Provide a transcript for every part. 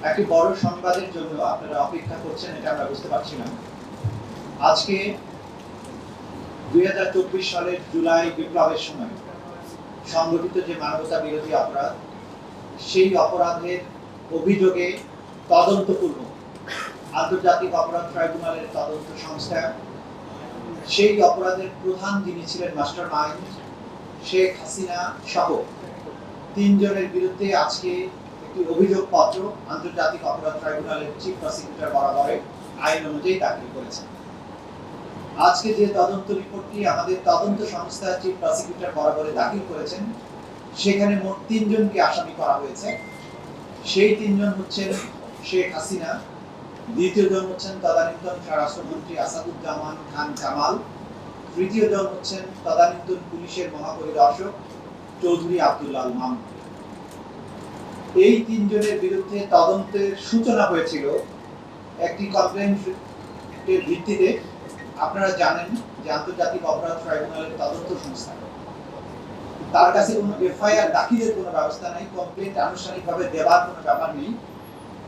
একটি বড় সংবাদের জন্য আপনারা অপেক্ষা করছেন, এটা আমরা বুঝতে পারছিলাম। আজকে 2024 সালের জুলাই বিপ্লবের সময় সংগঠিত যে মানবতা বিরোধী অপরাধ, সেই অপরাধের অভিযোগে তদন্তপূর্বক আন্তর্জাতিক অপরাধ ট্রাইব্যুনালের তদন্ত সংস্থা সেই অপরাধের প্রধান যিনি ছিলেন মাস্টার মাইন্ড শেখ হাসিনা সহ 3 জনের বিরুদ্ধে আজকে একটি অভিযোগপত্র আন্তর্জাতিক অপরাধ ট্রাইব্যুনালের চিফ প্রসিকিউটর বরাবরে আইন অনুযায়ী দাখিল করেছেন। আজকে যে তদন্ত রিপোর্টটি আমাদের তদন্ত সংস্থা চিফ প্রসিকিউটর বরাবরে দাখিল করেছেন, সেখানে মোট 3 জনকে আসামি করা হয়েছে। সেই 3 জন হচ্ছেন শেখ হাসিনা, দ্বিতীয় জন হচ্ছেন তদানীন্তন স্বরাষ্ট্রমন্ত্রী আসাদুজ্জামান খান কামাল, তৃতীয় জন হচ্ছেন তদানীন্তন পুলিশের মহাপরিদর্শক চৌধুরী আব্দুল্লাহ আল মামুন। এই 3 জনের বিরুদ্ধে তদন্তের সূচনা হয়েছিল একটি কমপ্লেন্টের ভিত্তিতে। আপনারা জানেন যে আন্তর্জাতিক অপরাধ ট্রাইব্যুনালের তদন্ত সংস্থা, তার কাছে কোনো এফআইআর দাখিলের কোনো ব্যবস্থা নেই, কমপ্লেন্ট আনুষ্ঠানিকভাবে দেওয়ার কোনো ব্যাপার নেই।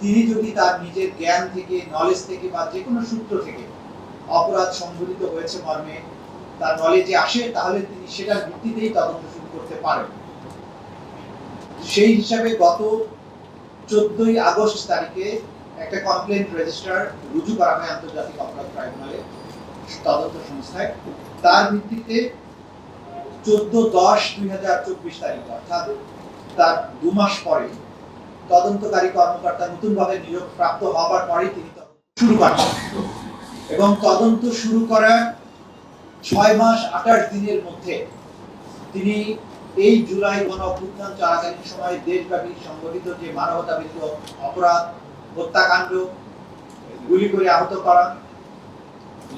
তিনি যদি তার নিজের জ্ঞান থেকে, নলেজ থেকে বা যে কোনো সূত্র থেকে অপরাধ সংঘটিত হয়েছে মর্মে তার নলেজে আসে, তাহলে তিনি সেটার ভিত্তিতেই তদন্ত শুরু করতে পারেন। সেই হিসাবে গত 14ই আগস্ট তারিখে একটা কমপ্লেন্ট রেজিস্টার রুজু করা হয় আন্তর্জাতিক অপরাধ ট্রাইব্যুনালে তদন্ত সংস্থায়। তার ভিত্তিতে 14/10/2024 তারিখ অর্থাৎ তার 2 মাস পরে তদন্তকারী কর্মকর্তা নতুনভাবে নিয়োগ প্রাপ্ত হওয়ার পরেই তিনি শুরু করেন এবং তদন্ত শুরু করার 6 মাস 28 দিনের মধ্যে তিনি এই জুলাই গণঅভ্যুত্থান চলাকালীন সময়ে দেশব্যাপী সংগঠিত যে মানবতা বিরোধী অপরাধ, হত্যাকাণ্ড, গুলি করে আহত করা,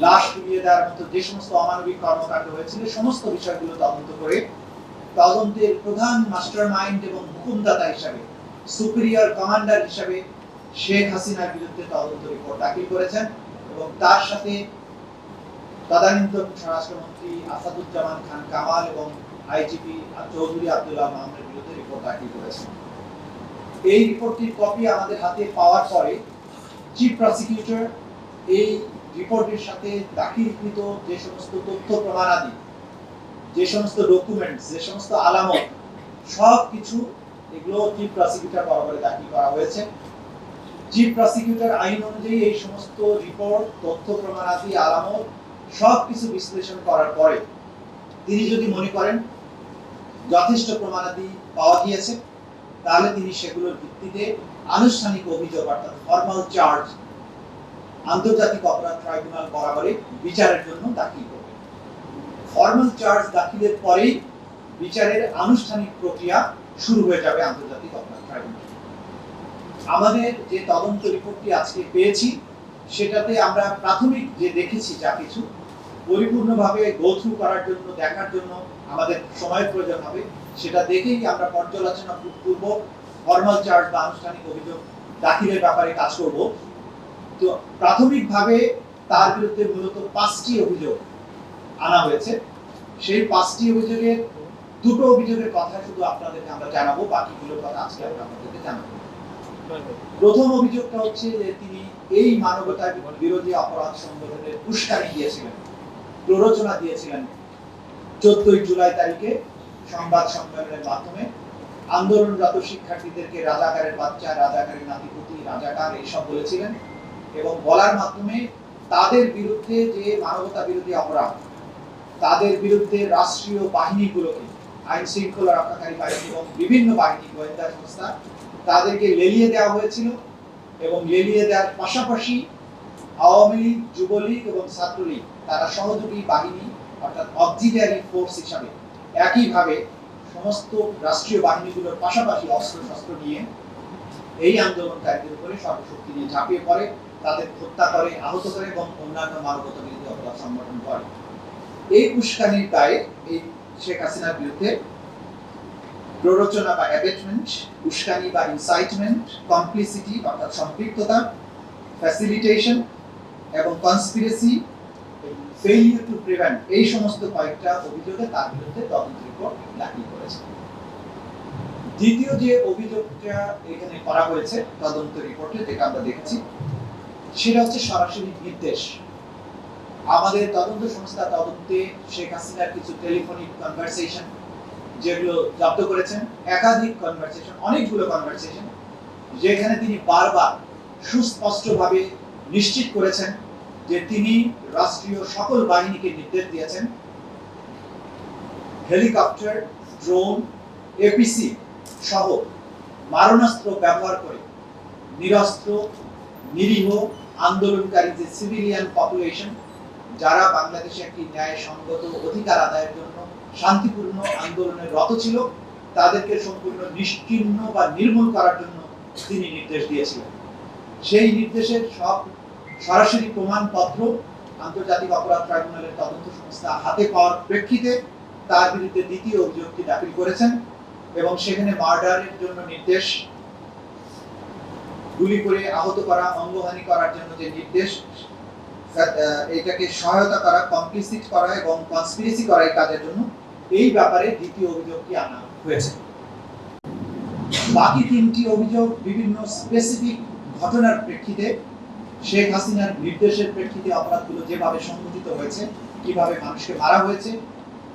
লাশ পুড়িয়ে দেওয়ার মতো যে সমস্ত অমানবিক কর্মকাণ্ড হয়েছিল, সমস্ত বিষয়গুলো তদন্ত করে তদন্তের প্রধান মাস্টার মাইন্ড এবং হুকুমদাতা হিসাবে, সুপিরিয়র কমান্ডার হিসাবে শেখ হাসিনার বিরুদ্ধে তদন্ত রিপোর্ট দাখিল করেছেন এবং তার সাথে তদানীন্তন স্বরাষ্ট্রমন্ত্রী আসাদুজ্জামান খান কামাল এবং আইজিপি চৌধুরী আব্দুল্লাহ মামুনের বিরুদ্ধে রিপোর্ট দাখিল করেছেন। এই রিপোর্টটির কপি আমাদের হাতে পাওয়ার পরে চিফ প্রসিকিউটর এই রিপোর্টের সাথে দাখিলকৃত যে সমস্ত তথ্য প্রমাণাদি, যে সমস্ত ডকুমেন্টস, যে সমস্ত আলামত, সব কিছু এগুলো চিফ প্রসিকিউটর বরাবরে দাখিল করা হয়েছে। চিফ প্রসিকিউটর আইন অনুযায়ী এই সমস্ত রিপোর্ট, তথ্য প্রমাণাদি, আলামত সব কিছু বিশ্লেষণ করার পরে তিনি যদি মনে করেন যথেষ্ট প্রমাণাদি পাওয়া গিয়েছে, তাহলে তিনি সেগুলোর ভিত্তিতে আনুষ্ঠানিক অভিযোগ অর্থাৎ ফর্মাল চার্জ আন্তর্জাতিক অপরাধ ট্রাইব্যুনাল বরাবরে বিচারের জন্য দাখিল করবেন। ফর্মাল চার্জ দাখিলের পরেই বিচারের আনুষ্ঠানিক প্রক্রিয়া শুরু হয়ে যাবে আন্তর্জাতিক অপরাধ ট্রাইব্যুনাল। আমাদের যে তদন্ত রিপোর্টটি আজকে পেয়েছি, সেটাতে আমরা প্রাথমিক যে দেখেছি যা কিছু, পরিপূর্ণভাবে গো থ্রু করার জন্য, দেখার জন্য আমাদের সময়ের প্রয়োজন হবে। সেটা দেখেই আমরা পর্যালোচনা পূর্বক ফর্মাল চার্জ বা আনুষ্ঠানিক অভিযোগ দাখিলের ব্যাপারে কাজ করব। তো প্রাথমিকভাবে তার বিরুদ্ধে মূলত 5টি অভিযোগ আনা হয়েছে। সেই 5টি অভিযোগের 2টো অভিযোগের কথা শুধু আপনাদেরকে আমরা জানাবো, বাকিগুলোর কথা আজকে আমরা আপনাদেরকে জানাবো। প্রথম অভিযোগটা হচ্ছে যে তিনি এই মানবতা বিরোধী অপরাধ সংগঠনের উস্কানি দিয়েছিলেন, প্ররোচনা দিয়েছিলেন 14ই জুলাই তারিখে সংবাদ সম্মেলনের মাধ্যমে আন্দোলনরত শিক্ষার্থীদেরকে রাজাকারের বাচ্চা, রাজাকারের নাতিপুতি, রাজাকার এইসব বলেছিলেন এবং বলার মাধ্যমে তাদের বিরুদ্ধে যে মানবতা বিরোধী অপরাধ, তাদের বিরুদ্ধে রাষ্ট্রীয় বাহিনীগুলোকে, আইন শৃঙ্খলা রক্ষাকারী বাহিনী এবং বিভিন্ন বাহিনী, গোয়েন্দা সংস্থা, তাদেরকে লেলিয়ে দেওয়া হয়েছিল এবং লেলিয়ে দেওয়ার পাশাপাশি আওয়ামী লীগ, যুবলীগ এবং ছাত্রলীগ তারা সহযোগী বাহিনী অর্থাৎ অক্সিলিয়ারি ফোর্স হিসাবে একইভাবে সমস্ত রাষ্ট্রীয় বাহিনীগুলোর পাশাপাশি অস্ত্র নিয়ে এই আন্দোলনকারীদের উপরে সর্বশক্তি নিয়ে ঝাঁপিয়ে পড়ে, তাদের হত্যা করে, আহত করে এবং অন্যান্য মানবতা বিরোধী অপরাধ সংগঠন করে। এই উস্কানির দায়ে এই শেখ হাসিনার বিরুদ্ধে প্ররোচনা বা অ্যাবেটমেন্ট, উস্কানি বা ইনসাইটমেন্ট, কমপ্লিসিটি অর্থাৎ সম্পৃক্ততা, ফ্যাসিলিটেশন এবং কনস্পিরেসি, ফেইলিউর টু প্রিভেন্ট, এই সমস্ত কয়েকটা অভিযোগে তার বিরুদ্ধে তদন্ত রিপোর্ট দাখিল করেছে। দ্বিতীয় যে অভিযোগটা এখানে করা হয়েছে তদন্ত রিপোর্টে, যেটা আমরা দেখেছি, সেটা হচ্ছে সরাসরি নির্দেশ। আমাদের তদন্ত সংস্থা তদন্তে শেখ হাসিনার কিছু টেলিফোনিক কনভারসেশন যেগুলো জব্দ করেছেন, একাধিক কনভারসেশন, অনেকগুলো কনভারসেশন, যেখানে তিনি বারবার সুস্পষ্টভাবে নিশ্চিত করেছেন যে তিনি রাষ্ট্রীয় সকল বাহিনীকে নির্দেশ দিয়েছেন হেলিকপ্টার, ড্রোন, এপিসি সহ মারণাস্ত্র ব্যবহার করে নিরস্ত্র, নিরীহ আন্দোলনকারী যে সিভিলিয়ান পপুলেশন, যারা বাংলাদেশে একটি ন্যায়সঙ্গত অধিকার আদায়ের জন্য শান্তিপূর্ণ আন্দোলনে রত ছিল, তাদেরকে সম্পূর্ণ নিশ্চিহ্ন বা নির্মূল করার জন্য তিনি নির্দেশ দিয়েছিলেন। সেই নির্দেশের সব সরাসরি প্রমাণপত্র আন্তর্জাতিক অপরাধ ট্রাইব্যুনালের তদন্ত সংস্থা হাতে পাওয়ার প্রেক্ষিতে তার বিরুদ্ধে দ্বিতীয় অভিযোগটি দাখিল করেছেন এবং সেখানে মার্ডারের জন্য নির্দেশ, গুলি করে আহত করা, অঙ্গহানি করার জন্য যে নির্দেশ, এটাকে সহায়তা করা, কমপ্লিসিট করা এবং কনস্পিরেসি করা এই কাজের জন্য, এই ব্যাপারে দ্বিতীয় অভিযোগটি আনা হয়েছে। বাকি তিনটি অভিযোগ বিভিন্ন স্পেসিফিক ঘটনার প্রেক্ষিতে, শেখ হাসিনার নির্দেশের প্রেক্ষিতে অপরাধগুলো যেভাবে সংঘটিত হয়েছে, কিভাবে মানুষকে মারা হয়েছে,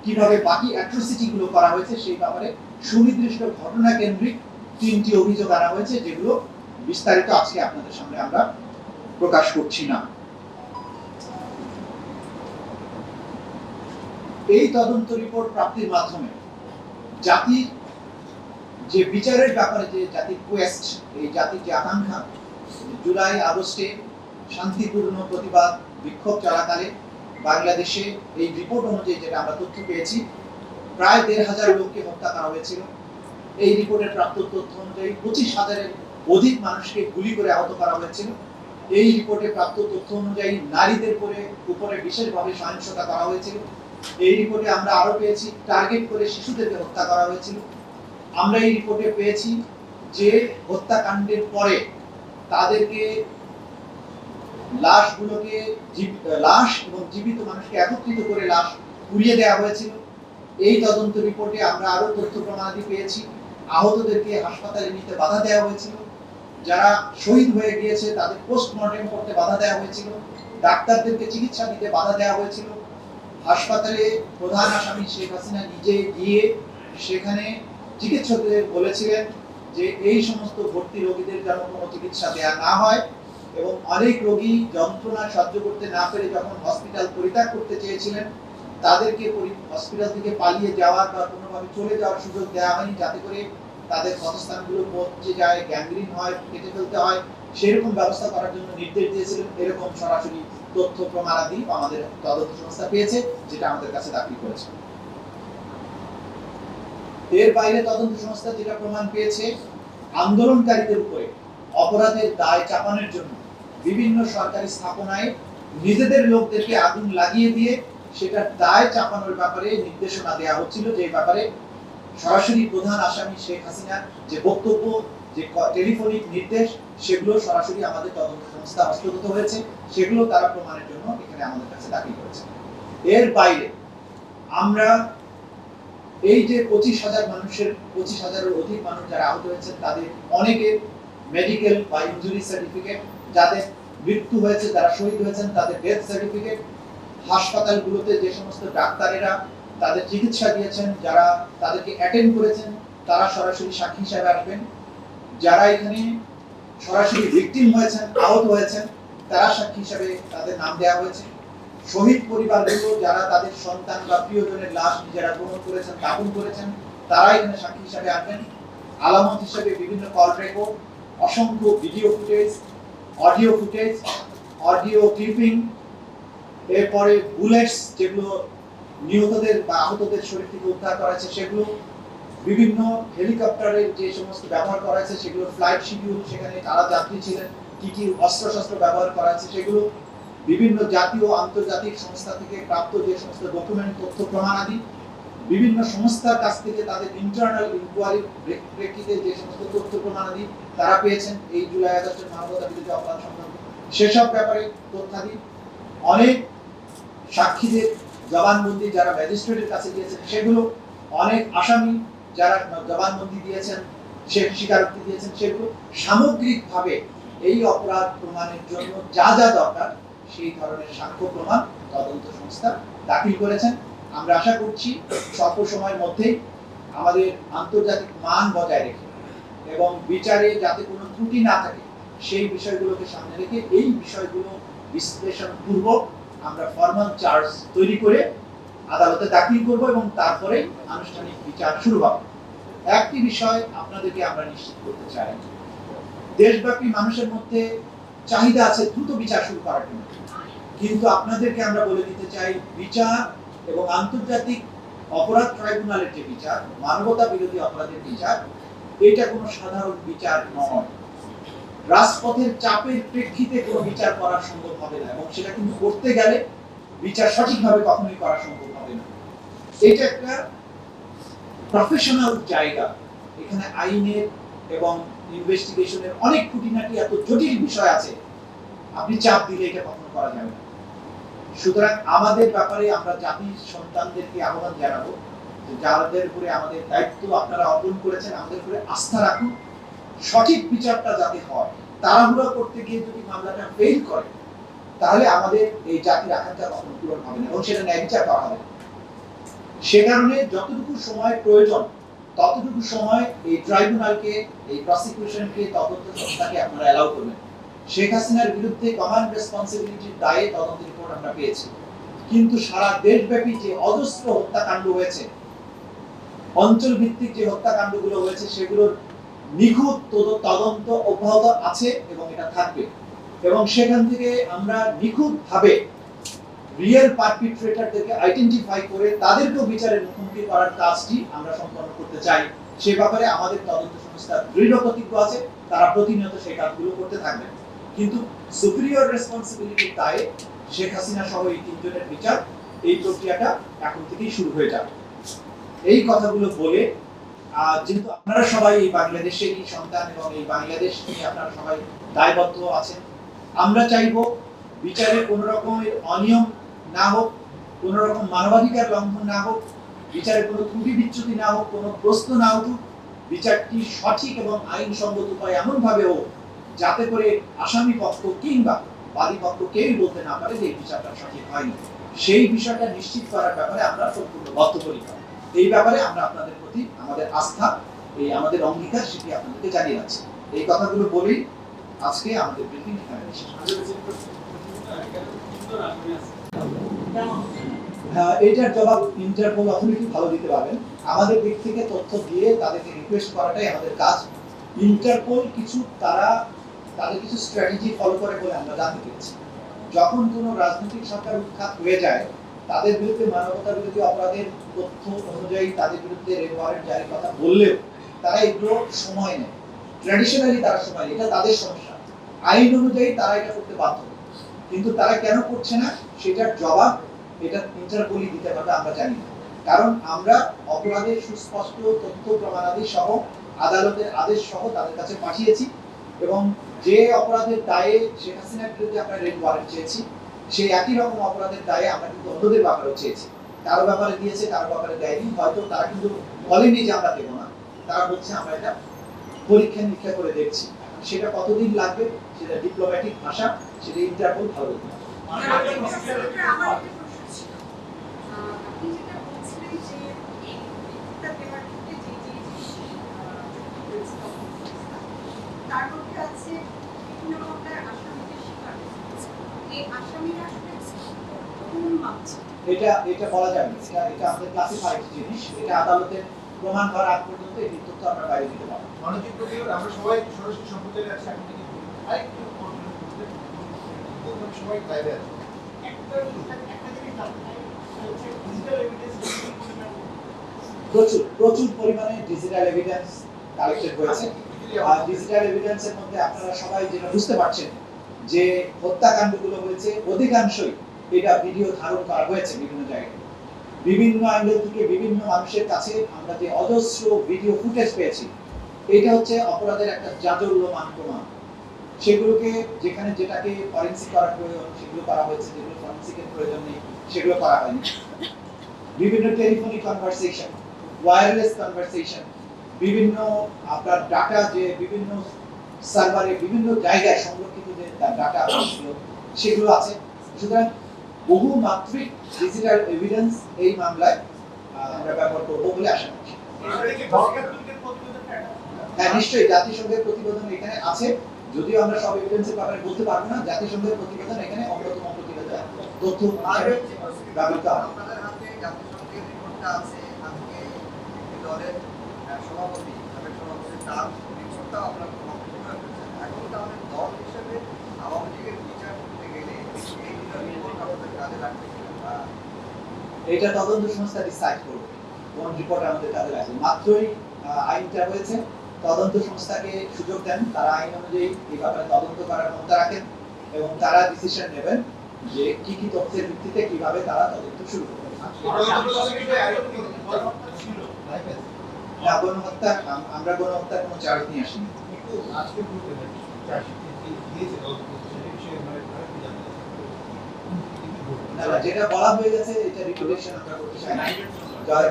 কিভাবে বাকি অ্যাট্রোসিটিগুলো করা হয়েছে, সেই ব্যাপারে সুনির্দিষ্ট ঘটনা কেন্দ্রিক তিনটি অভিযোগ আনা হয়েছে, যেগুলো বিস্তারিত আজকে আপনাদের সামনে আমরা প্রকাশ করছি না। এই তদন্ত রিপোর্ট প্রাপ্তির মাধ্যমে জাতির যে বিচারের ব্যাপারে যে জাতির কোয়েস্ট, এই জাতির যে আকাঙ্ক্ষা, জুলাই আগস্টে শান্তিপূর্ণ প্রতিবাদ বিক্ষোভ চলাকালে বাংলাদেশে এই রিপোর্ট অনুযায়ী যেটা আমরা তথ্য পেয়েছি, প্রায় ১,৫০০ লোককে হত্যা করা হয়েছিল। এই রিপোর্টের প্রাপ্ত তথ্য অনুযায়ী ২৫,০০০-এর অধিক মানুষকে গুলি করে আহত করা হয়েছিল। এই রিপোর্টে প্রাপ্ত তথ্য অনুযায়ী নারীদের উপরে বিশেষভাবে সহিংসতা করা হয়েছিল। এই রিপোর্টে আমরা আরো পেয়েছি টার্গেট করে শিশুদেরকে হত্যা করা হয়েছিল। আমরা এই রিপোর্টে পেয়েছি যে হত্যাকাণ্ডের পরে তাদেরকে লাশ এবং জীবিত মানুষকে একত্রিত করে লাশ পুড়িয়ে দেওয়া হয়েছিল। এই তদন্ত রিপোর্টে আমরা আরো তথ্য প্রমাণাদি পেয়েছি, আহতদেরকে হাসপাতালে নিতে বাধা দেওয়া হয়েছিল, যারা শহীদ হয়ে গিয়েছে তাদের পোস্টমর্টেম করতে বাধা দেওয়া হয়েছিল, ডাক্তারদেরকে চিকিৎসা দিতে বাধা দেওয়া হয়েছিল। হাসপাতালে প্রধান আসামি শেখ হাসিনা নিজে গিয়ে সেখানে চিকিৎসকদের বলেছিলেন যে এই সমস্ত ভর্তি রোগীদের যেন কোনো চিকিৎসা দেয়া না হয়, এবং অনেক রোগী যন্ত্রণা সহ্য করতে না পেরে যখন হসপিটাল পরিত্যাগ করতে চেয়েছিলেন, তাদেরকে হসপিটাল থেকে পালিয়ে যাওয়ার বা কোনোভাবে চলে যাওয়ার সুযোগ দেওয়া হয়নি, যাতে করে তাদের ক্ষতস্থানগুলো পচে যায়, গ্যাংগ্রিন হয়, কেটে ফেলতে হয়, সেরকম ব্যবস্থা করার জন্য নির্দেশ দিয়েছিলেন। এরকম সরাসরি তথ্য প্রমাণাদি আমাদের তদন্ত সংস্থা পেয়েছে, যেটা আমাদের কাছে দাখিল করেছে। এর বাইরে তদন্ত সংস্থা যেটা প্রমাণ পেয়েছে, আন্দোলনকারীদের উপরে অপরাধের দায় চাপানোর জন্য বিভিন্ন সরকারি স্থাপনায় নিজেদের লোকদেরকে আগুন লাগিয়ে দিয়ে সেটা দায় চাপানোর ব্যাপারে নির্দেশনা দেওয়া হচ্ছিল, যে ব্যাপারে সরাসরি প্রধান আসামি শেখ হাসিনার যে বক্তব্য, যে টেলিফোনিক নির্দেশ, সেগুলো সরাসরি আমাদের তদন্ত সংস্থা হস্তগত হয়েছে, সেগুলো তারা প্রমাণের জন্য এখানে আমাদের কাছে দাখিল করেছে। এর বাইরে আমরা এই যে ২৫,০০০-এর অধিক মানুষ যারা আহত হয়েছেন, তাদের অনেকের মেডিকেল বা ইনজুরি সার্টিফিকেট, যাদের মৃত্যু হয়েছে, যারা শহীদ হয়েছেন, তাদের ডেথ সার্টিফিকেট, হাসপাতালগুলোতে যে সমস্ত ডাক্তারেরা তাদের চিকিৎসা দিয়েছেন, যারা তাদেরকে অ্যাটেন্ড করেছেন, তারা সরাসরি সাক্ষী হিসাবে আসবেন। যারা এখানে সরাসরি ভিকটিম হয়েছেন, আহত হয়েছেন, তারা সাক্ষী হিসাবে তাদের নাম দেওয়া হয়েছে। শহীদ পরিবারগুলো যারা তাদের সন্তান বা প্রিয়জনের লাশ নিজেরা গ্রহণ করেছেন, দাফন করেছেন, তারা এখানে সাক্ষী হিসাবে আসবেন। আলামত হিসেবে বিভিন্ন কল রেকর্ড, অসংখ্য video footage, audio footage, audio clipping, এরপরে বুলেটস যেগুলো নিহতদের বা আহতদের শরীর থেকে উদ্ধার করা হয়েছে সেগুলো, বিভিন্ন হেলিকপ্টারের যে সমস্ত ব্যবহার করা হয়েছে সেগুলো, ফ্লাইট শিডিউল, সেখানে কারা যাত্রী ছিলেন, কি কি অস্ত্রশস্ত্র ব্যবহার করা হয়েছে সেগুলো, বিভিন্ন জাতীয় আন্তর্জাতিক সংস্থা থেকে প্রাপ্ত যে সমস্ত ডকুমেন্ট, তথ্য প্রমাণাদি, বিভিন্ন সংস্থার কাছ থেকে তাদের ইন্টারনাল ইনকোয়ারি প্রেক্ষিতে যে সমস্ত তথ্য প্রমাণাদি তারা পেয়েছেন এই জুলাই আগস্টের মানবতা বিরোধী অপরাধ সংক্রান্ত, সেসব ব্যাপারে তথ্যাদি, অনেক সাক্ষীদের জবানবন্দি যারা ম্যাজিস্ট্রেটের কাছে গিয়েছেন সেগুলো, অনেক আসামি যারা জবানবন্দি দিয়েছেন, স্বীকারোক্তি দিয়েছেন, সেগুলো সামগ্রিকভাবে এই অপরাধ প্রমাণের জন্য যা যা দরকার সেই ধরনের সাক্ষ্য প্রমাণ তদন্ত সংস্থা দাখিল করেছেন। আমরা আশা করছি স্বল্প সময়ের মধ্যেই আমাদের আন্তর্জাতিক মান বজায় রেখে এবং বিচারে যাতে কোনো ত্রুটি না থাকে সেই বিষয়গুলোকে সামনে রেখে এই বিষয়গুলো বিশ্লেষণ পূর্বক আমরা ফর্মাল চার্জ তৈরি করে আদালতে দাখিল করব এবং তারপরে আনুষ্ঠানিক বিচার শুরু হবে। একটি বিষয় আপনাদেরকে আমরা নিশ্চিত করতে চাই, দেশব্যাপী মানুষের মধ্যে চাহিদা আছে দ্রুত বিচার শুরু করার জন্য, কিন্তু আপনাদেরকে আমরা বলে দিতে চাই বিচার এবং আন্তর্জাতিক অপরাধ ট্রাইব্যুনালের যে বিচার, মানবতা বিরোধী অপরাধের বিচার, এটা কোনো সাধারণ বিচার নয়। রাজপথের চাপের প্রেক্ষিতে কোনো বিচার করা সম্ভব হবে না এবং সেটা কিন্তু করতে গেলে বিচার সঠিকভাবে কখনোই করা সম্ভব হবে না। এটা একটা প্রফেশনাল জায়গা, এখানে আইনের এবং ইনভেস্টিগেশনের অনেক খুঁটিনাটি এত জটিল বিষয় আছে, আপনি চাপ দিলে এটা কখনো করা যাবে না। সুতরাং আমাদের ব্যাপারে আমরা জাতির সন্তানদেরকে আহ্বান জানাবো, যাদের উপরে আমাদের দায়িত্ব আপনারা অর্পণ করেছেন, আমাদের উপরে আস্থা রাখুন, সঠিক বিচারটা যাতে হয়। তাড়াহুড়ো করতে গিয়ে যদি মামলাটা ফেল করে তাহলে আমাদের এই জাতির আকাঙ্ক্ষা কখনো পূরণ হবে না এবং সেটা ন্যায় বিচার করা হবে। সে কারণে যতটুকু সময় প্রয়োজন ততটুকু সময় এই ট্রাইব্যুনালকে, এই প্রসিকিউশনকে, তদন্ত সংস্থাকে আপনারা অ্যালাউ করবেন। শেখ হাসিনার বিরুদ্ধে কমান্ড রেসপন্সিবিলিটির দায়ে তদন্ত রিপোর্ট আমরা পেয়েছি, কিন্তু সারা দেশব্যাপী যে অজস্র হত্যাকাণ্ড হয়েছে, অঞ্চল ভিত্তিক যে হত্যাকাণ্ডগুলো হয়েছে, সেগুলোর নিখুঁত তদন্ত অব্যাহত আছে এবং এটা থাকবে এবং সেখান থেকে আমরা নিখুঁতভাবে রিয়েল পারপিট্রেটরদেরকে আইডেন্টিফাই করে তাদেরকেও বিচারের মুখোমুখি করার কাজটি আমরা সম্পন্ন করতে চাই। সে ব্যাপারে আমাদের তদন্ত সংস্থা দৃঢ় প্রতিজ্ঞ আছে, তারা প্রতিনিয়ত সেই কাজগুলো করতে থাকবেন। কিন্তু সুপিরিয়র রেসপন্সিবিলিটির দায়ে শেখ হাসিনা সহ এই তিনজনের বিচার, এই প্রক্রিয়াটা এখন থেকেই শুরু হয়ে যাবে। এই কথাগুলো বলে, যেহেতু আপনারা সবাই এই বাংলাদেশেরই সন্তান এবং এই বাংলাদেশ নিয়ে আপনারা সবাই দায়বদ্ধ আছেন, আমরা চাইবো বিচারে কোনো রকমের অনিয়ম না হোক, কোনো রকম মানবাধিকার লঙ্ঘন না হোক, বিচারে কোনো ত্রুটি বিচ্যুতি না হোক, কোনো প্রশ্ন না উঠুক, বিচারটি সঠিক এবং আইনসঙ্গত উপায়ে এমনভাবে হোক যাতে করে আসামি পক্ষ কিংবা বাদী পক্ষ কেউই বলতে না পারে যে এই বিচারটা সঠিক হয়নি। সেই বিষয়টা নিশ্চিত করার ব্যাপারে আমরা সম্পূর্ণ বদ্ধপরিকর। এই ব্যাপারে আমরা আপনাদের প্রতি আমাদের আস্থা, এই আমাদের অঙ্গীকার, সেটি আপনাদেরকে জানিয়ে যাচ্ছি। এই কথাগুলো বলেই আজকে আমাদের ব্রিফিং এখানে শেষ। এইটার জবাব ইন্টারপোল অথরিটি ভালো দিতে পারবেন। আমাদের দিক থেকে তথ্য দিয়ে তাদেরকে রিকোয়েস্ট করাটাই আমাদের কাজ। ইন্টারপোল তাদের কিছু স্ট্র্যাটেজি ফলো করে বলে আমরা জানতে পেরেছি। যখন কোনো রাজনৈতিক সরকার উৎখাত হয়ে যায়, তাদের বিরুদ্ধে মানবতা বিরোধী অপরাধের তথ্য অনুযায়ী তাদের বিরুদ্ধে রেড ওয়ারেন্ট জারির কথা বললেও তারা এগুলো সময় নেয়। ট্র্যাডিশনালি তারা সময় নেয়, এটা তাদের সমস্যা। আইন অনুযায়ী তারা এটা করতে বাধ্য, কিন্তু তারা কেন করছে না সেটার জবাব এটা ইন্টারপোলই দিতে পারবে, আমরা জানি না। কারণ আমরা অপরাধের সুস্পষ্ট তথ্য প্রমাণাদি সহ আদালতের আদেশ সহ তাদের কাছে পাঠিয়েছি এবং যে অপরাধের দায়ে শেখ হাসিনার বিরুদ্ধে আমরা রেড ওয়ারেন্ট চেয়েছি, সেই একই রকম অপরাধের দায়ে আমরা কিন্তু অন্যদের ব্যাপারেও চেয়েছি। কারো ব্যাপারে দিয়েছে, কারো ব্যাপারে দেয়নি। হয়তো তারা কিন্তু বলেনি যে আমরা দেবো না, তারা বলছে আমরা এটা পরীক্ষা নিরীক্ষা করে দেখছি। সেটা কতদিন লাগবে, সেটা ডিপ্লোম্যাটিক ভাষা, সেটা ইন্টারপোল ভালো বলতে পারে। এটা বলা যাবে না, এটা আমাদের ক্লাসিফাইড জিনিস। এটা আদালতের প্রমাণ করার আগ পর্যন্ত এই তথ্য আমরা বাইরে দিতে পারবো। মনোযোগ প্রক্রিয়া আমরা সবাই সরাসরি সম্প্রচারে আছি, এখন থেকে আরেকটু সবাই বাইরে আছে। একটা জিনিস ডিজিটাল এভিডেন্স প্রচুর পরিমাণে ডিজিটাল এভিডেন্স কালেক্টেড হয়েছে। আর ডিজিটাল এভিডেন্সের মধ্যে আপনারা সবাই যেটা বুঝতে পারছেন যে হত্যাকাণ্ডগুলো হয়েছে অধিকাংশই এটা ভিডিও ধারণ করা হয়েছে বিভিন্ন জায়গায়, বিভিন্ন অ্যাঙ্গেল থেকে বিভিন্ন মানুষের কাছে আমরা যে অজস্র ভিডিও ফুটেজ পেয়েছি, এটা হচ্ছে অপরাধের একটা জাজল্যমান প্রমাণ। সেগুলোকে যেখানে যেটাকে ফরেনসিক করার প্রয়োজন সেগুলো করা হয়েছে, যেগুলো ফরেনসিকের প্রয়োজন নেই সেগুলো করা হয়নি। বিভিন্ন টেলিফোনিক কনভারসেশন, ওয়্যারলেস কনভারসেশন, বিভিন্ন আপনার ডাটা যে বিভিন্ন সার্ভারে বিভিন্ন জায়গায় সংরক্ষিত যে ডাটা ছিল সেগুলো আছে। সুতরাং বহুমাত্রিক ডিজিটাল এভিডেন্স এই মামলায় আমরা ব্যবহার করবো বলে আশা করছি। হ্যাঁ, নিশ্চয়ই জাতিসংঘের প্রতিবেদন এখানে আছে, যদিও আমরা সব এভিডেন্সের ব্যাপারে বলতে পারবো না। জাতিসংঘের প্রতিবেদন এখানে অন্যতম প্রতিবেদন তথ্য হিসেবে ব্যবহৃত হয়। আপনাদের হাতে জাতিসংঘের রিপোর্টটা আছে, আজকে একটি দলের সভাপতি তার রিপোর্টটা আপনার কমপ্লিট করে ফেলেছেন। এখন তাহলে দল হিসেবে আওয়ামী লীগের বিচার করতে গেলে এই দুটো রিপোর্ট আমাদের কাজে লাগবে কিনা বা এটা তদন্ত সংস্থা ডিসাইড করবে কোন রিপোর্ট আমাদের কাজে লাগবে। মাত্রই আইনটা হয়েছে, তদন্ত সংস্থাকে সুযোগ দেন, তারা আইন অনুযায়ী এই ব্যাপারে তদন্ত করার ক্ষমতা রাখেন এবং তারা ডিসিশন নেবেন যে কি কি তথ্যের ভিত্তিতে কিভাবে তারা তদন্ত শুরু করবে। না, গণহত্যা আমরা গণহত্যার কোনো চার্জ নিয়ে আসিনি। না, যেটা বলা হয়ে গেছে এটা রিপিটেশন আমরা করতে চাই না।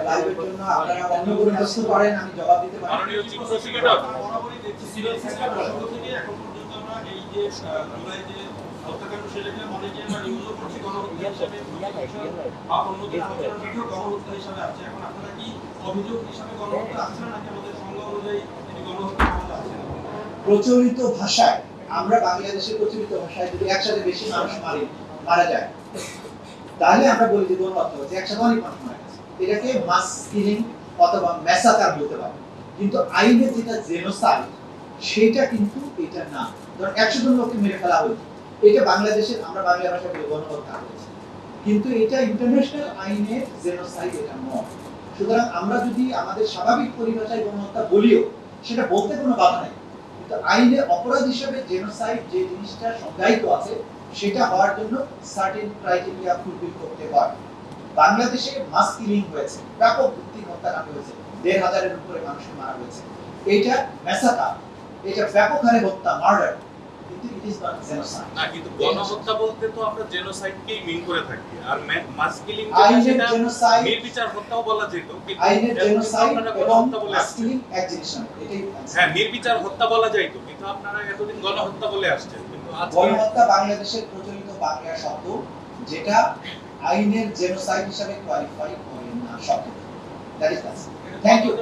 লাইভের জন্য আপনারা অন্য কোনো প্রশ্ন করেন, আমি জবাব দিতে পারি। মাননীয় চিফ প্রসিকিউটর বরাবরই দেখছি সিভিল সার্জন শুরু থেকে এখন পর্যন্ত আমরা এই যে জুলাই যে হত্যাকাণ্ড সেটাকে অনেকে আমরা নিউজও করছি গণহত্যা হিসাবে বা অন্যদের আলোচনার ভিডিও গণহত্যা হিসাবে আছে। এখন আপনারা কি অভিযোগ হিসাবে গণহত্যা আছে নাকি আমাদের সংজ্ঞা অনুযায়ী এটি গণহত্যা মামলা আছে? প্রচলিত ভাষায় আমরা বাংলাদেশের প্রচলিত ভাষায় যদি একসাথে বেশি মানুষ মারা যায় তাহলে আমরা বলি যে গণহত্যা হচ্ছে, একসাথে অনেক মানুষ মারা গেছে, এটাকে মাস কিলিং অথবা ম্যাসাকার বলতে পারে। কিন্তু আইনে যেটা জেনোসাইড সেটা কিন্তু এটা না। ধর 100 জন লোককে মেরে ফেলা হলো, এটা বাংলাদেশের আমরা বাংলা ভাষায় বলি গণহত্যা হয়েছে, কিন্তু এটা ইন্টারন্যাশনাল আইনে জেনোসাইড এটা নয়। সুতরাং আমরা যদি আমাদের স্বাভাবিক পরিভাষায় গণহত্যা বলিও সেটা বলতে কোনো বাধা নেই, কিন্তু আইনে অপরাধ হিসেবে জেনোসাইড যে জিনিসটা সংজ্ঞায়িত আছে সেটা হওয়ার জন্য সার্টেন ক্রাইটেরিয়া ফুলফিল করতে হয়। বাংলাদেশে মাস কিলিং হয়েছে, ব্যাপক ভিত্তিক হত্যাকাণ্ড হয়েছে, 1,500-এর উপরে মানুষকে মারা হয়েছে, এটা ম্যাসাকার, এটা ব্যাপক হারে হত্যা, মার্ডার, কিন্তু ইট ইজ নট জেনোসাইড। না, কিন্তু গণহত্যা বলতে তো আমরা জেনোসাইডকেই মিন করে থাকি, আর মাস কিলিং আইনের জেনোসাইড, নির্বিচার হত্যাও বলা যেত, কিন্তু আইনের জেনোসাইড আপনারা এবং গণহত্যা বলে মাস আসছেন। কিলিং এক জিনিস নয়, এটাই হ্যাঁ, নির্বিচার হত্যা বলা যাইতো, কিন্তু আপনারা এতদিন গণহত্যা বলে আসছেন। কিন্তু আজকে গণহত্যা বাংলাদেশের প্রচলিত বাংলা শব্দ, যেটা আইনের জেনোসাইড হিসেবে কোয়ালিফাই করে না শব্দ। That is that. Thank you.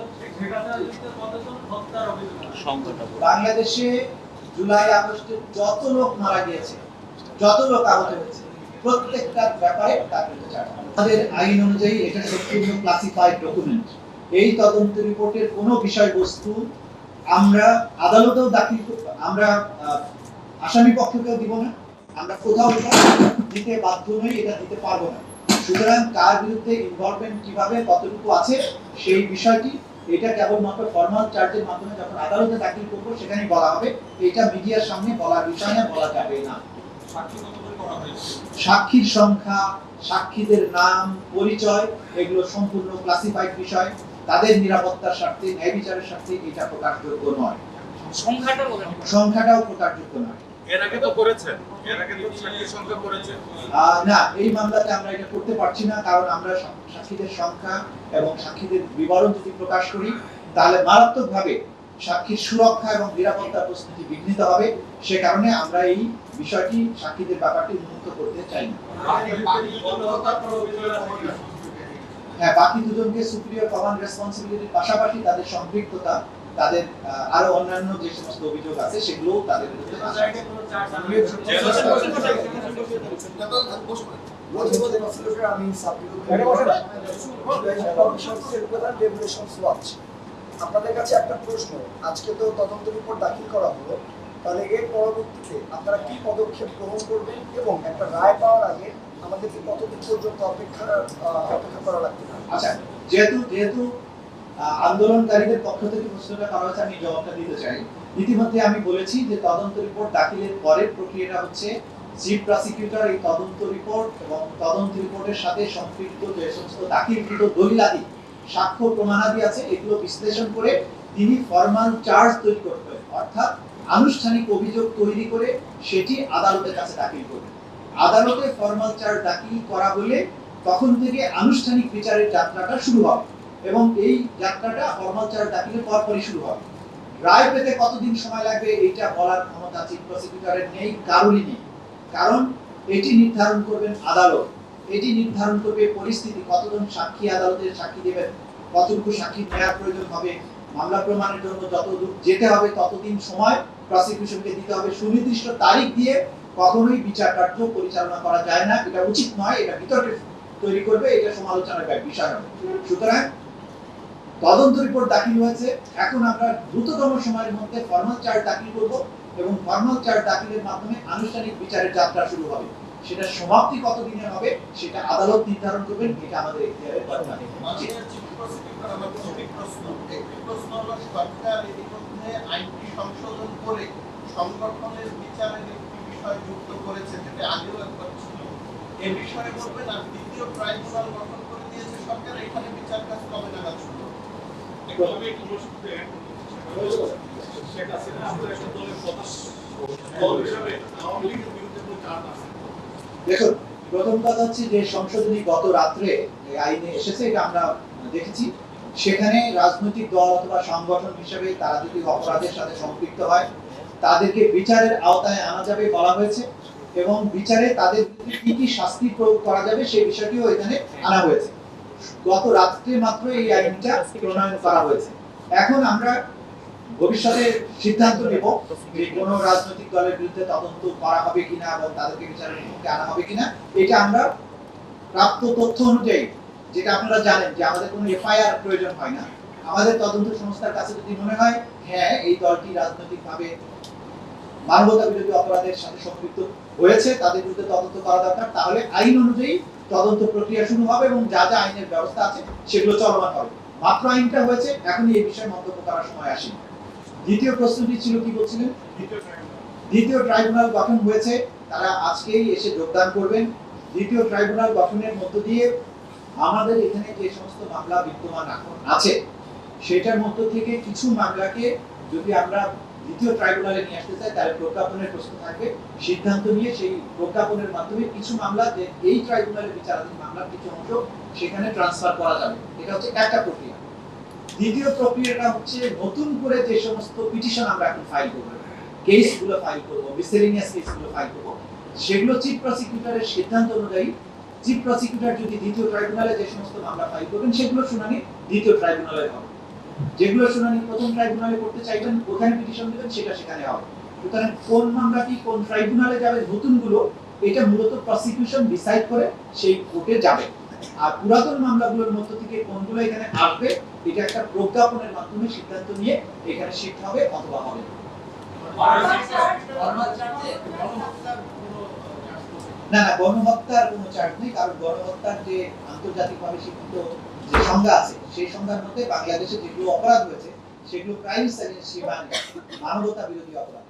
বাংলাদেশে জুলাই আগস্টে যত লোক মারা গিয়েছে, যত লোক আহত হয়েছে, প্রত্যেকটার ব্যাপারে তার বিরুদ্ধে চার্জ। আমাদের আইন অনুযায়ী এটা সম্পূর্ণ ক্লাসিফাইড ডকুমেন্ট। এই তদন্ত রিপোর্টের কোনো বিষয়বস্তু আমরা আদালতেও দাখিল করব, আমরা আসামি পক্ষকেও দিব না, আমরা কোথাও এটা দিতে বাধ্য নই, এটা দিতে পারবো না। সুতরাং কার বিরুদ্ধে ইনভলভমেন্ট কিভাবে কতটুকু আছে সেই বিষয়টি এটা কেবলমাত্র ফর্মাল চার্জের মাধ্যমে যখন আদালতে দাখিল করবো সেখানেই বলা হবে, এটা মিডিয়ার সামনে বলার বিষয় না, বলা যাবে না। সাক্ষীর সংখ্যা, সাক্ষীদের নাম, পরিচয়, এগুলো সম্পূর্ণ ক্লাসিফাইড বিষয়। তাদের নিরাপত্তার স্বার্থে, ন্যায় বিচারের স্বার্থে এটা প্রকাশযোগ্য নয়। সংখ্যাটাও প্রকাশযোগ্য নয়। এর আগে তো করেছেন, এর আগে তো সাক্ষীর সংখ্যা করেছেন। না, এই মামলাতে আমরা এটা করতে পারছি না, কারণ আমরা সাক্ষীদের সংখ্যা এবং সাক্ষীদের বিবরণ যদি প্রকাশ করি তাহলে মারাত্মকভাবে সাক্ষীর সুরক্ষা এবং নিরাপত্তা প্রস্তুতি বিঘ্নিত হবে। সে কারণে আমরা এই বিষয়টি সাক্ষীদের ব্যাপারটি উন্মুক্ত করতে চাই না। হ্যাঁ, বাকি দুজনকে সুপিরিয়র কমান্ড রেসপন্সিবিলিটির পাশাপাশি তাদের সম্পৃক্ততা, তাদের আরো অন্যান্য যে সমস্ত অভিযোগ আছে সেগুলো তাদের বিরুদ্ধে আপনাদের কাছে একটা প্রশ্ন, আজকে তো তদন্ত রিপোর্ট দাখিল করা হলো, তাহলে এর পরবর্তীতে আপনারা কি পদক্ষেপ গ্রহণ করবেন এবং একটা রায় পাওয়ার আগে আমাদেরকে কতদিন পর্যন্ত অপেক্ষা করা লাগবে? আচ্ছা, যেহেতু আন্দোলনকারীদের পক্ষ থেকে প্রশ্নটা করা হয়েছে, আমি জবাবটা দিতে চাই। ইতিমধ্যে আমি বলেছি যে তদন্ত রিপোর্ট দাখিলের পরের প্রক্রিয়াটা হচ্ছে চিফ প্রসিকিউটর এই তদন্ত রিপোর্ট এবং তদন্ত রিপোর্টের সাথে সম্পৃক্ত যে সমস্ত দাখিলকৃত দলিলাদি, সাক্ষ্য প্রমাণাদি আছে, এগুলো বিশ্লেষণ করে তিনি ফর্মাল চার্জ তৈরি করবেন, অর্থাৎ আনুষ্ঠানিক অভিযোগ তৈরি করে সেটি আদালতের কাছে দাখিল করবেন। আদালতে ফর্মাল চার্জ দাখিল করা হলে তখন থেকে আনুষ্ঠানিক বিচারের যাত্রাটা শুরু হবে। এবং এই যাত্রাটা ফর্মাল চার্জ দাখিলের পরপরই শুরু হবে। রায় পেতে কতদিন সময় লাগবে এটা বলার ক্ষমতা চিফ প্রসিকিউটরের নেই, কারোরই নেই। কারণ এটি নির্ধারণ করবেন আদালত, এটি নির্ধারণ করবে পরিস্থিতি, কতজন সাক্ষী আদালতে সাক্ষী দেবেন, কতটুকু সাক্ষী নেওয়ার প্রয়োজন হবে, মামলা প্রমাণের জন্য যত দূর যেতে হবে ততদিন সময় প্রসিকিউশনকে দিতে হবে। সুনির্দিষ্ট তারিখ দিয়ে কখনোই বিচার কার্য পরিচালনা করা যায় না, এটা উচিত নয়, এটা বিতর্ক তৈরি করবে, এটা সমালোচনার বিষয় হবে। সুতরাং তদন্ত রিপোর্ট দাখিল হয়েছে, এখন আমরা দ্রুততম সময়ের মধ্যে ফর্মাল চার্জ দাখিল করব এবং ফর্মাল চার্জ দাখিলের মাধ্যমে আনুষ্ঠানিক বিচারের যাত্রা শুরু হবে। সেটা সমাপ্তি কতদিনে হবে সেটা আদালত নির্ধারণ করবেন, এটা আমাদের এখতিয়ারের দরকার নেই। মাননীয় চিফ প্রসিকিউটর, আমার একটি প্রশ্ন হলো, সরকার ইতিমধ্যে আইনটি সংশোধন করে সংগঠনের বিচারের একটি বিষয় যুক্ত করেছে, যেটা আগেও একবার ছিল। এ বিষয়ে বলবেন, আর দ্বিতীয় ট্রাইব্যুনাল গঠন করে দিয়েছে সরকার, এখানে বিচার কাজ কবে নাগাদ শুরু হবে? আমি একটু প্রশ্নতে add করতে চাই। শেখ হাসিনা আমাদের একটা দলের প্রধান দল হিসাবে আওয়ামী লীগের বিরুদ্ধে কোনো চার্জ আছে? দেখুন, প্রথম কথা হচ্ছে যে সংশোধনী গত রাত্রে আইনে এসেছে, এটা আমরা দেখেছি। সেখানে রাজনৈতিক দল অথবা সংগঠন হিসেবে তারা যদি অপরাধের সাথে সম্পৃক্ত হয় তাদেরকে বিচারের আওতায় আনা যাবে বলা হয়েছে, এবং বিচারে তাদের কি কি শাস্তি প্রয়োগ করা যাবে সেই বিষয়টিও এখানে আনা হয়েছে। গত রাত্রে মাত্র এই আইনটা প্রণয়ন করা হয়েছে। এখন আমরা ভবিষ্যতে সিদ্ধান্ত নেব যে কোন রাজনৈতিক দলের বিরুদ্ধে তদন্ত করা হবে কিনা এবং তাদেরকে বিচারের মুখে আনা হবে কিনা। এটা আমরা প্রাপ্ত তথ্য অনুযায়ী, যেটা আপনারা জানেন যে আমাদের কোনো এফআইআর প্রয়োজন হয় না, আমাদের তদন্ত সংস্থার কাছে যদি মনে হয় হ্যাঁ এই দলটি রাজনৈতিকভাবে মানবতা বিরোধী অপরাধের সাথে সম্পৃক্ত হয়েছে, তাদের বিরুদ্ধে তদন্ত করা দরকার, তাহলে আইন অনুযায়ী তদন্ত প্রক্রিয়া শুরু হবে এবং যা যা আইনের ব্যবস্থা আছে সেগুলো চলমান হবে। মাত্র আইনটা হয়েছে, এখনই এই বিষয়ে মন্তব্য করার সময় আসেনি। দ্বিতীয় প্রশ্নটি ছিল কি বলছিলেন? দ্বিতীয় ট্রাইব্যুনাল গঠন হয়েছে, তারা আজকেই এসে যোগদান করবেন। দ্বিতীয় ট্রাইব্যুনাল গঠনের মধ্য দিয়ে আমাদের এখানে যে সমস্ত মামলা বিদ্যমান এখন আছে সেটার মধ্য থেকে কিছু মামলাকে যদি আমরা দ্বিতীয় ট্রাইব্যুনালে নিয়ে আসতে চাই তাহলে প্রজ্ঞাপনের প্রশ্ন থাকবে, সিদ্ধান্ত নিয়ে সেই প্রজ্ঞাপনের মাধ্যমে কিছু মামলা যে এই ট্রাইব্যুনালে বিচারাধীন মামলার কিছু অংশ সেখানে ট্রান্সফার করা যাবে। এটা হচ্ছে একটা প্রক্রিয়া। দ্বিতীয় প্রক্রিয়াটা হচ্ছে নতুন করে যে সমস্ত পিটিশন আমরা এখন ফাইল করব, কেসগুলো ফাইল করব, মিসেলেনিয়াস কেসগুলো ফাইল করব, সেগুলো চিফ প্রসিকিউটরের সিদ্ধান্ত অনুযায়ী চিফ প্রসিকিউটর যদি দ্বিতীয় ট্রাইব্যুনালে যে সমস্ত মামলা ফাইল করবেন সেগুলো শুনানি দ্বিতীয় ট্রাইব্যুনালে হবে। যেগুলো শুনানি প্রথম ট্রাইব্যুনালে করতে চাইবেন ওখানে পিটিশন দেবেন, সেটা সেখানে হবে। সুতরাং কোন মামলাটি কোন ট্রাইব্যুনালে যাবে নতুনগুলো, এটা মূলত প্রসিকিউশন ডিসাইড করে সেই কোর্টে যাবে। আর পুরাতন মামলাগুলোর মধ্য থেকে কোনগুলো এখানে আসবে এটা একটা প্রজ্ঞাপনের মাধ্যমে সিদ্ধান্ত নিয়ে এখানে শিফট হবে অথবা হবে না। না, গণহত্যার কোনো চার্জ নেই, কারণ গণহত্যার যে আন্তর্জাতিকভাবে স্বীকৃত যে সংজ্ঞা আছে সেই সংজ্ঞার মধ্যে বাংলাদেশে যেগুলো অপরাধ হয়েছে সেগুলো ক্রাইমস এগেইনস্ট হিউম্যানিটি, মানবতা বিরোধী অপরাধ।